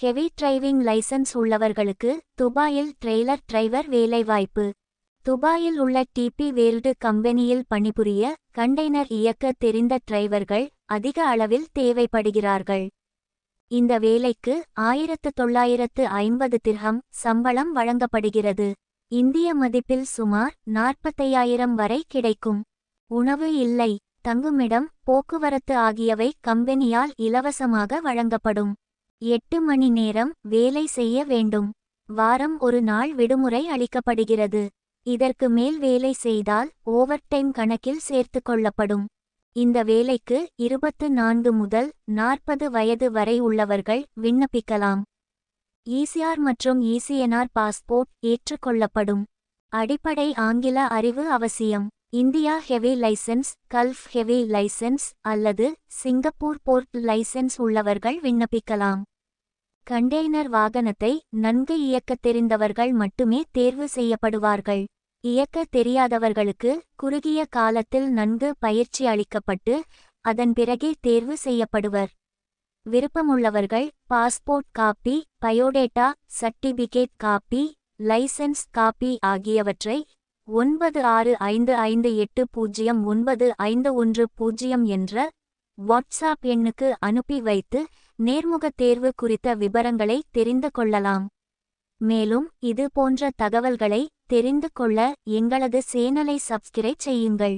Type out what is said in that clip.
Heavy driving licence உள்ளவர்களுக்கு துபாயில் trailer driver வேலைவாய்ப்பு. துபாயில் உள்ள டிபி வேர்ல்டு கம்பெனியில் பணிபுரிய கண்டெய்னர் இயக்க தெரிந்த டிரைவர்கள் அதிக அளவில் தேவைப்படுகிறார்கள். இந்த வேலைக்கு 1950 திர்ஹம் சம்பளம் வழங்கப்படுகிறது. இந்திய மதிப்பில் சுமார் 45,000 வரை கிடைக்கும். உணவு இல்லை, தங்குமிடம், போக்குவரத்து ஆகியவை கம்பெனியால் இலவசமாக வழங்கப்படும். 8 மணி நேரம் வேலை செய்ய வேண்டும். வாரம் ஒரு நாள் விடுமுறை அளிக்கப்படுகிறது. இதற்கு மேல் வேலை செய்தால் ஓவர்டைம் கணக்கில் சேர்த்து கொள்ளப்படும். இந்த வேலைக்கு 24 முதல் 40 வயது வரை உள்ளவர்கள் விண்ணப்பிக்கலாம். ஈசிஆர் மற்றும் ஈசிஎன்ஆர் பாஸ்போர்ட் ஏற்றுக்கொள்ளப்படும். அடிப்படை ஆங்கில அறிவு அவசியம். India heavy licence, Gulf heavy licence அல்லது சிங்கப்பூர் போர்ட் லைசென்ஸ் உள்ளவர்கள் விண்ணப்பிக்கலாம். கண்டெய்னர் வாகனத்தை நன்கு இயக்கத் தெரிந்தவர்கள் மட்டுமே தேர்வு செய்யப்படுவார்கள். இயக்க தெரியாதவர்களுக்கு குறுகிய காலத்தில் நன்கு பயிற்சி அளிக்கப்பட்டு அதன் பிறகே தேர்வு செய்யப்படுவர். விருப்பமுள்ளவர்கள் passport copy, biodata certificate copy, licence copy ஆகியவற்றை 9658095110 என்ற வாட்ஸ்ஆப் எண்ணுக்கு அனுப்பி வைத்து நேர்முக தேர்வு குறித்த விபரங்களை தெரிந்து கொள்ளலாம். மேலும் இது போன்ற தகவல்களை தெரிந்து கொள்ள எங்களது சேனலை சப்ஸ்கிரைப் செய்யுங்கள்.